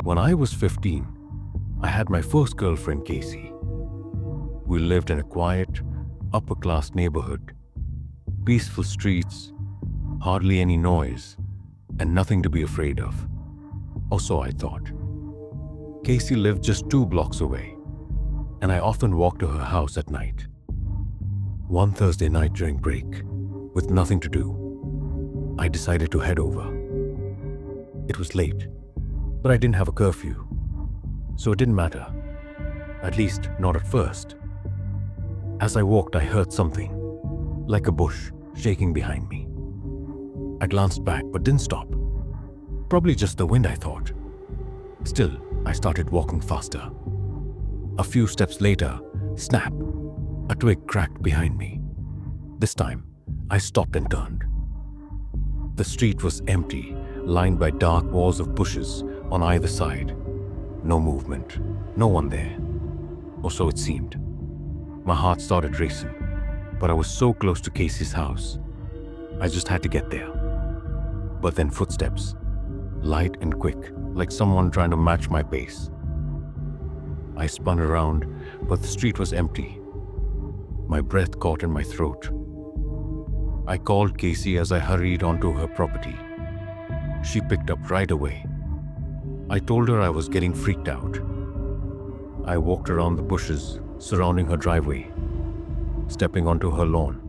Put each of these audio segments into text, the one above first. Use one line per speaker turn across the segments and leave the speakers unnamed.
When I was 15, I had my first girlfriend, Casey. We lived in a quiet, upper-class neighborhood. Peaceful streets, hardly any noise, and nothing to be afraid of. Or so I thought. Casey lived just 2 blocks away, and I often walked to her house at night. One Thursday night during break, with nothing to do, I decided to head over. It was late, but I didn't have a curfew, so it didn't matter. At least, not at first. As I walked, I heard something, like a bush, shaking behind me. I glanced back, but didn't stop. Probably just the wind, I thought. Still, I started walking faster. A few steps later, snap, a twig cracked behind me. This time, I stopped and turned. The street was empty, lined by dark walls of bushes on either side. No movement, no one there. Or so it seemed. My heart started racing, but I was so close to Casey's house. I just had to get there. But then footsteps, light and quick, like someone trying to match my pace. I spun around, but the street was empty. My breath caught in my throat. I called Casey as I hurried onto her property. She picked up right away. I told her I was getting freaked out. I walked around the bushes surrounding her driveway, stepping onto her lawn.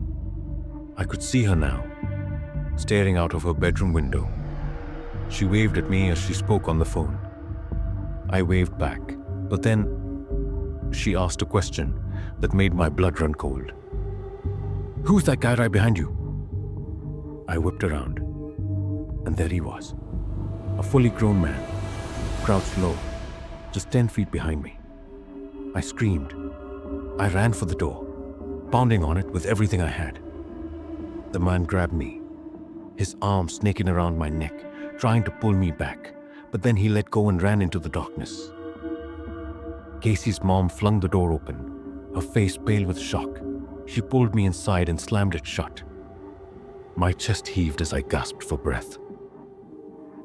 I could see her now, staring out of her bedroom window. She waved at me as she spoke on the phone. I waved back, but then she asked a question that made my blood run cold. "Who's that guy right behind you?" I whipped around, and there he was, a fully grown man, crouched low, just 10 feet behind me. I screamed. I ran for the door, pounding on it with everything I had. The man grabbed me, his arm snaking around my neck, trying to pull me back, but then he let go and ran into the darkness. Casey's mom flung the door open, her face pale with shock. She pulled me inside and slammed it shut. My chest heaved as I gasped for breath.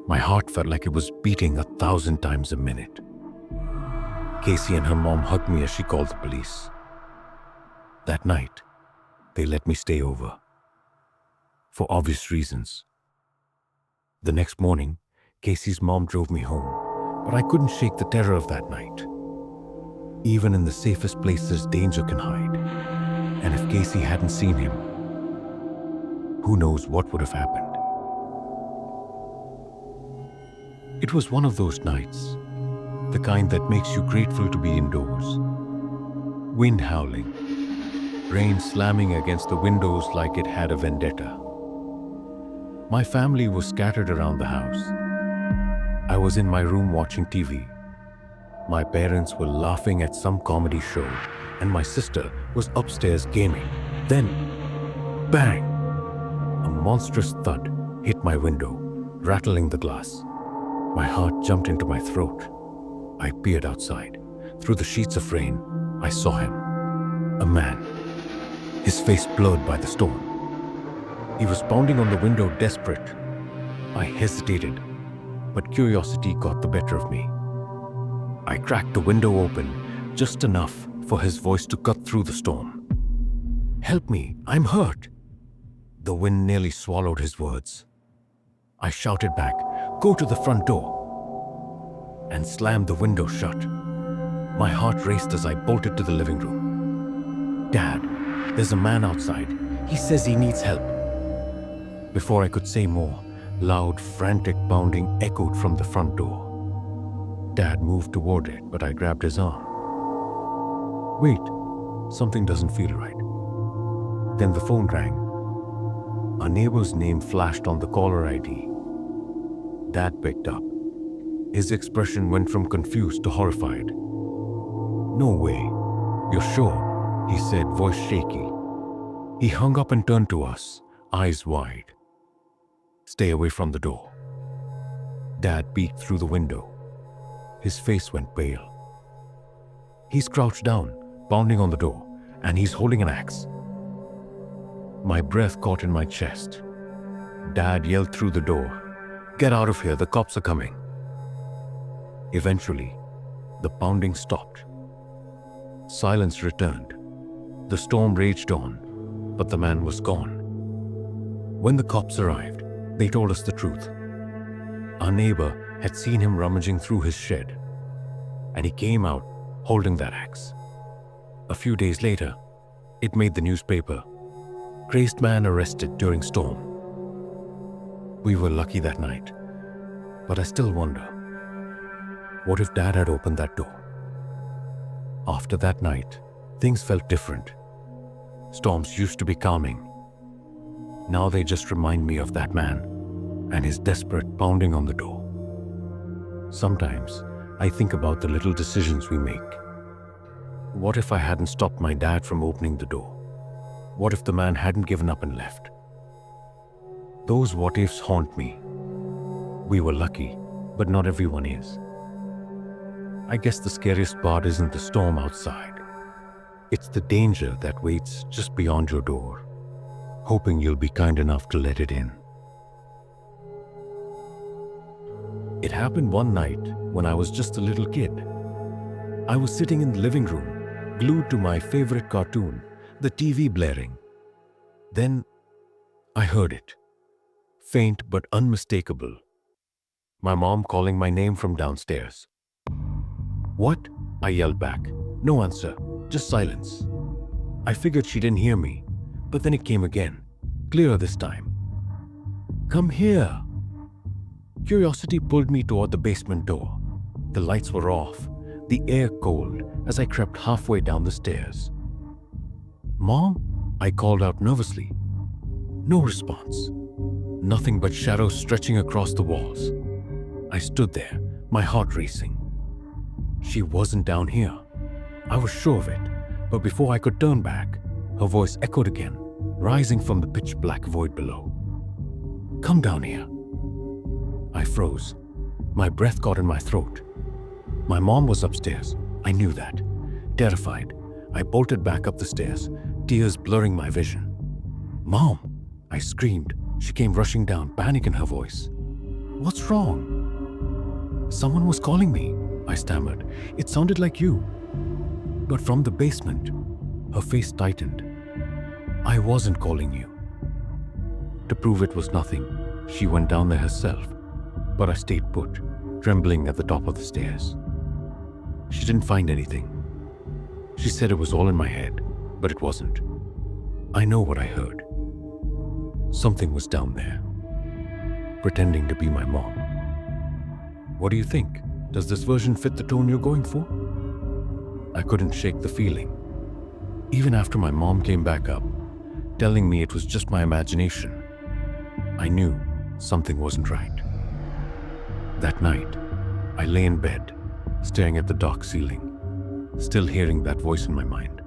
My heart felt like it was beating 1,000 times a minute. Casey and her mom hugged me as she called the police. That night, they let me stay over. For obvious reasons. The next morning, Casey's mom drove me home, but I couldn't shake the terror of that night. Even in the safest places, danger can hide. And if Casey hadn't seen him, who knows what would have happened. It was one of those nights, the kind that makes you grateful to be indoors. Wind howling, rain slamming against the windows like it had a vendetta. My family was scattered around the house. I was in my room watching TV. My parents were laughing at some comedy show, and my sister was upstairs gaming. Then, bang! A monstrous thud hit my window, rattling the glass. My heart jumped into my throat. I peered outside. Through the sheets of rain, I saw him. A man, his face blurred by the storm. He was pounding on the window, desperate. I hesitated, but curiosity got the better of me. I cracked the window open, just enough for his voice to cut through the storm. "Help me, I'm hurt." The wind nearly swallowed his words. I shouted back, "Go to the front door," and slammed the window shut. My heart raced as I bolted to the living room. "Dad, there's a man outside. He says he needs help." Before I could say more, loud, frantic pounding echoed from the front door. Dad moved toward it, but I grabbed his arm. "Wait, something doesn't feel right." Then the phone rang. A neighbor's name flashed on the caller ID. Dad picked up. His expression went from confused to horrified. "No way. You're sure?" he said, voice shaky. He hung up and turned to us, eyes wide. "Stay away from the door." Dad peeked through the window. His face went pale. He's crouched down, pounding on the door, and he's holding an axe. My breath caught in my chest. Dad yelled through the door, "Get out of here, the cops are coming." Eventually, the pounding stopped. Silence returned. The storm raged on, but the man was gone. When the cops arrived, they told us the truth. Our neighbor had seen him rummaging through his shed, and he came out holding that axe. A few days later, it made the newspaper. Crazed man arrested during storm. We were lucky that night, but I still wonder, what if Dad had opened that door? After that night, things felt different. Storms used to be calming. Now they just remind me of that man and his desperate pounding on the door. Sometimes I think about the little decisions we make. What if I hadn't stopped my dad from opening the door? What if the man hadn't given up and left? Those what ifs haunt me. We were lucky, but not everyone is. I guess the scariest part isn't the storm outside. It's the danger that waits just beyond your door, hoping you'll be kind enough to let it in. It happened one night when I was just a little kid. I was sitting in the living room, glued to my favorite cartoon, the TV blaring. Then I heard it, faint but unmistakable. My mom calling my name from downstairs. "What?" I yelled back. No answer, just silence. I figured she didn't hear me, but then it came again, clearer this time. "Come here." Curiosity pulled me toward the basement door. The lights were off, the air cold as I crept halfway down the stairs. "Mom?" I called out nervously. No response. Nothing but shadows stretching across the walls. I stood there, my heart racing. She wasn't down here. I was sure of it, but before I could turn back, her voice echoed again, rising from the pitch-black void below. "Come down here." I froze. My breath caught in my throat. My mom was upstairs. I knew that. Terrified, I bolted back up the stairs, tears blurring my vision. "Mom!" I screamed. She came rushing down, panic in her voice. "What's wrong?" "Someone was calling me," I stammered. "It sounded like you." But from the basement, her face tightened. "I wasn't calling you." To prove it was nothing, she went down there herself, but I stayed put, trembling at the top of the stairs. She didn't find anything. She said it was all in my head, but it wasn't. I know what I heard. Something was down there, pretending to be my mom. What do you think? Does this version fit the tone you're going for? I couldn't shake the feeling. Even after my mom came back up, telling me it was just my imagination, I knew something wasn't right. That night, I lay in bed, staring at the dark ceiling, still hearing that voice in my mind.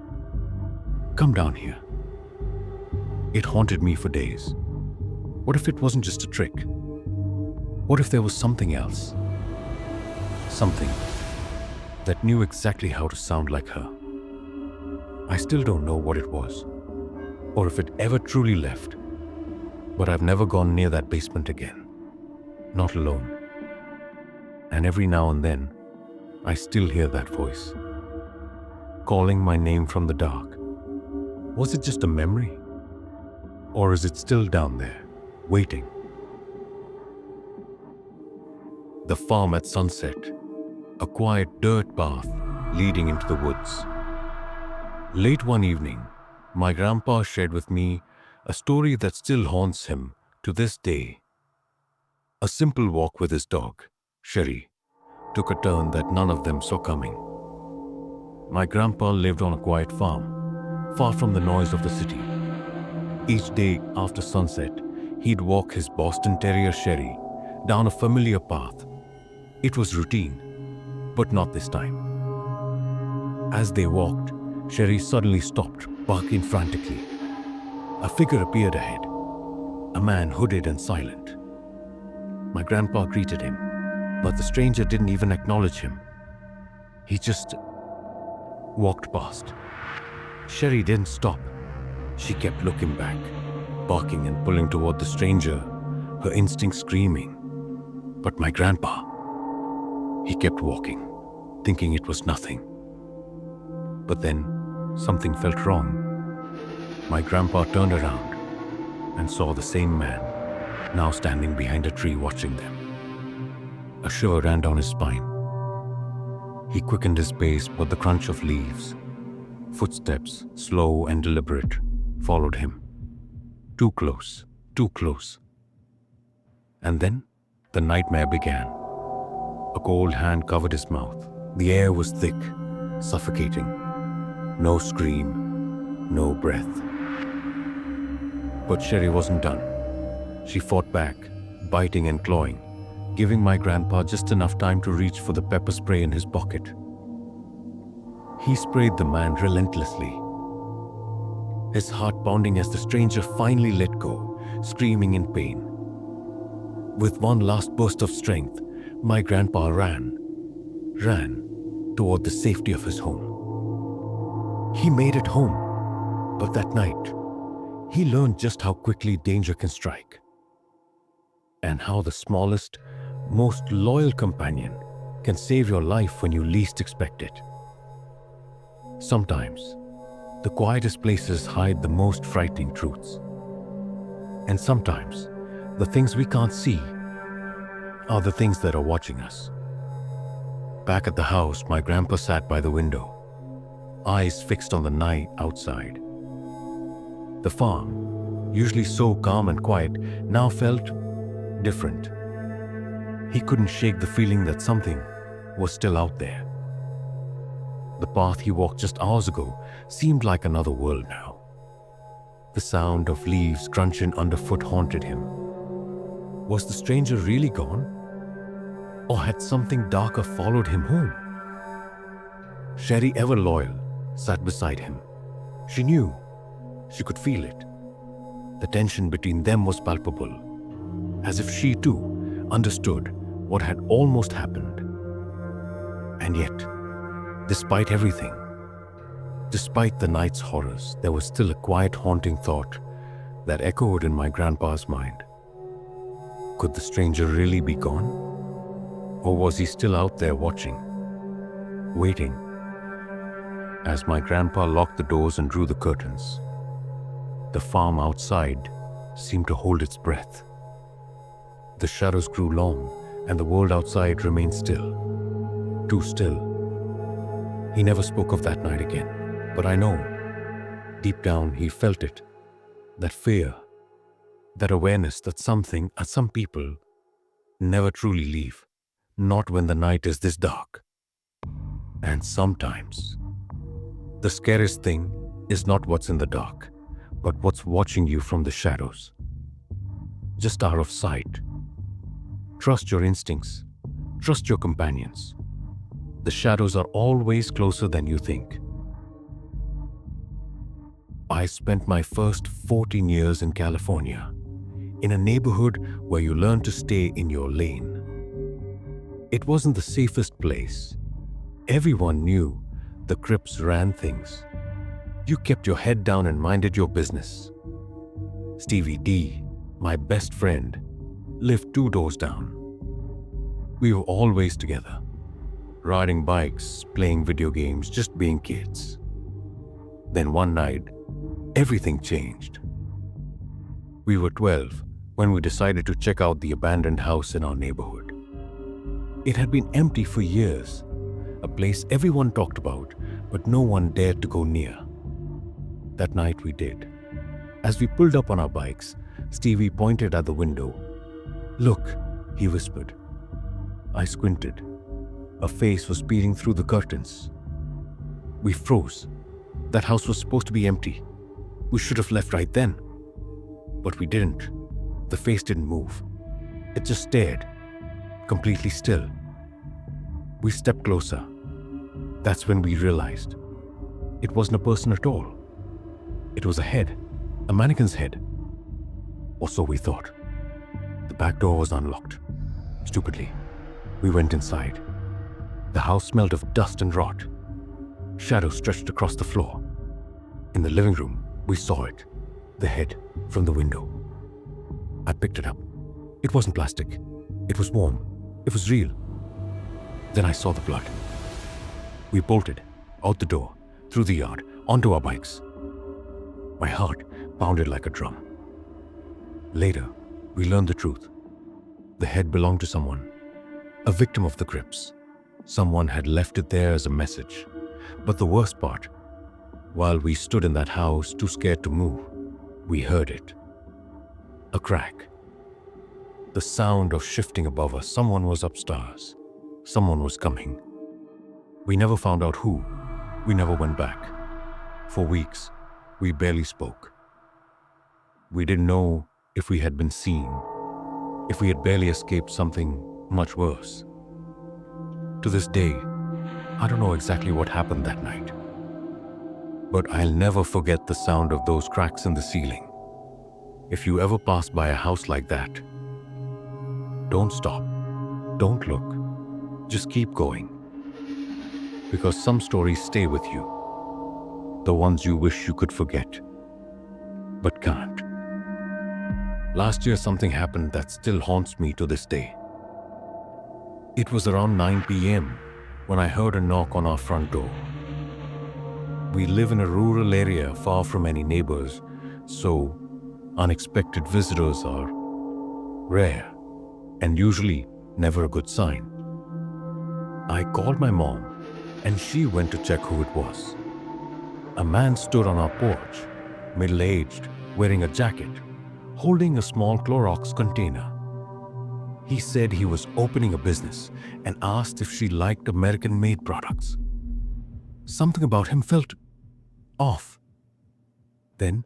"Come down here." It haunted me for days. What if it wasn't just a trick? What if there was something else? Something that knew exactly how to sound like her. I still don't know what it was, or if it ever truly left, but I've never gone near that basement again. Not alone. And every now and then, I still hear that voice, calling my name from the dark. Was it just a memory? Or is it still down there, waiting? The farm at sunset, a quiet dirt path leading into the woods. Late one evening, my grandpa shared with me a story that still haunts him to this day. A simple walk with his dog, Sherry, took a turn that none of them saw coming. My grandpa lived on a quiet farm, far from the noise of the city. Each day after sunset, he'd walk his Boston Terrier Sherry down a familiar path. It was routine, but not this time. As they walked, Sherry suddenly stopped, barking frantically. A figure appeared ahead, a man hooded and silent. My grandpa greeted him, but the stranger didn't even acknowledge him. He just walked past. Sherry didn't stop. She kept looking back, barking and pulling toward the stranger, her instinct screaming. But my grandpa, He kept walking, thinking it was nothing. But then something felt wrong. My grandpa turned around and saw the same man, now standing behind a tree watching them. A shiver ran down his spine. He quickened his pace, but the crunch of leaves, footsteps, slow and deliberate, followed him. Too close, too close. And then the nightmare began. A cold hand covered his mouth. The air was thick, suffocating. No scream, no breath. But Sherry wasn't done. She fought back, biting and clawing, giving my grandpa just enough time to reach for the pepper spray in his pocket. He sprayed the man relentlessly, his heart pounding as the stranger finally let go, screaming in pain. With one last burst of strength, my grandpa ran toward the safety of his home. He made it home, but that night, he learned just how quickly danger can strike, and how the smallest, most loyal companion can save your life when you least expect it. Sometimes, the quietest places hide the most frightening truths. And sometimes, the things we can't see are the things that are watching us. Back at the house, my grandpa sat by the window, eyes fixed on the night outside. The farm, usually so calm and quiet, now felt different. He couldn't shake the feeling that something was still out there. The path he walked just hours ago seemed like another world now. The sound of leaves crunching underfoot haunted him. Was the stranger really gone? Or had something darker followed him home? Sherry, ever loyal, sat beside him. She knew. She could feel it. The tension between them was palpable, as if she too understood what had almost happened. And yet, despite everything, despite the night's horrors, there was still a quiet, haunting thought that echoed in my grandpa's mind. Could the stranger really be gone? Or was he still out there watching, waiting? As my grandpa locked the doors and drew the curtains, the farm outside seemed to hold its breath. The shadows grew long, and the world outside remained still. Too still. He never spoke of that night again, but I know, deep down he felt it. That fear, that awareness that something and some people never truly leave, not when the night is this dark. And sometimes, the scariest thing is not what's in the dark, but what's watching you from the shadows. Just out of sight. Trust your instincts. Trust your companions. The shadows are always closer than you think. I spent my first 14 years in California, in a neighborhood where you learn to stay in your lane. It wasn't the safest place. Everyone knew the Crips ran things. You kept your head down and minded your business. Stevie D, my best friend, lived 2 doors down. We were always together, riding bikes, playing video games, just being kids. Then one night, everything changed. We were 12 when we decided to check out the abandoned house in our neighborhood. It had been empty for years, a place everyone talked about, but no one dared to go near. That night we did. As we pulled up on our bikes, Stevie pointed at the window. "Look," he whispered. I squinted. A face was peering through the curtains. We froze. That house was supposed to be empty. We should have left right then. But we didn't. The face didn't move. It just stared, completely still. We stepped closer. That's when we realized it wasn't a person at all. It was a head, a mannequin's head. Or so we thought. The back door was unlocked. Stupidly, we went inside. The house smelled of dust and rot. Shadows stretched across the floor. In the living room, we saw it, the head, from the window. I picked it up. It wasn't plastic. It was warm. It was real. Then I saw the blood. We bolted, out the door, through the yard, onto our bikes. My heart pounded like a drum. Later, we learned the truth. The head belonged to someone, a victim of the crypts. Someone had left it there as a message. But the worst part, while we stood in that house too scared to move, we heard it. A crack. The sound of shifting above us. Someone was upstairs. Someone was coming. We never found out who. We never went back. For weeks, we barely spoke. We didn't know if we had been seen, if we had barely escaped something much worse. To this day, I don't know exactly what happened that night. But I'll never forget the sound of those cracks in the ceiling. If you ever pass by a house like that, don't stop. Don't look. Just keep going. Because some stories stay with you. The ones you wish you could forget, but can't. Last year, something happened that still haunts me to this day. It was around 9 p.m. when I heard a knock on our front door. We live in a rural area far from any neighbors, so unexpected visitors are rare and usually never a good sign. I called my mom and she went to check who it was. A man stood on our porch, middle-aged, wearing a jacket, holding a small Clorox container. He said he was opening a business and asked if she liked American-made products. Something about him felt off. Then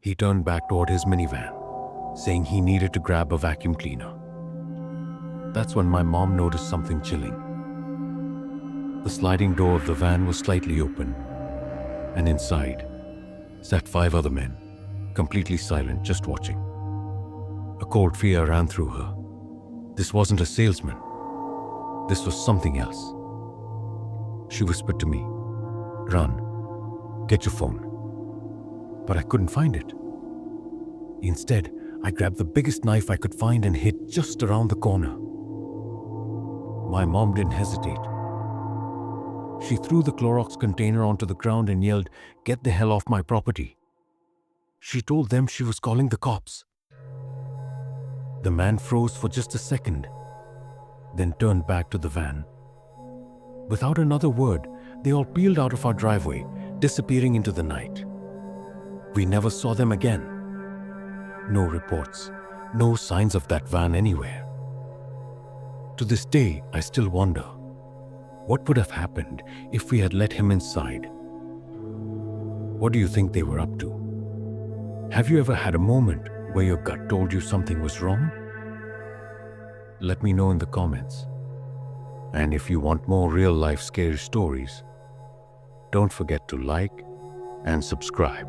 he turned back toward his minivan, saying he needed to grab a vacuum cleaner. That's when my mom noticed something chilling. The sliding door of the van was slightly open, and inside sat 5 other men, completely silent, just watching. A cold fear ran through her. This wasn't a salesman. This was something else. She whispered to me, "Run, get your phone." But I couldn't find it. Instead, I grabbed the biggest knife I could find and hid just around the corner. My mom didn't hesitate. She threw the Clorox container onto the ground and yelled, "Get the hell off my property." She told them she was calling the cops. The man froze for just a second, then turned back to the van. Without another word, they all peeled out of our driveway, disappearing into the night. We never saw them again. No reports, no signs of that van anywhere. To this day, I still wonder, what would have happened if we had let him inside? What do you think they were up to? Have you ever had a moment where your gut told you something was wrong? Let me know in the comments. And if you want more real-life scary stories, don't forget to like and subscribe.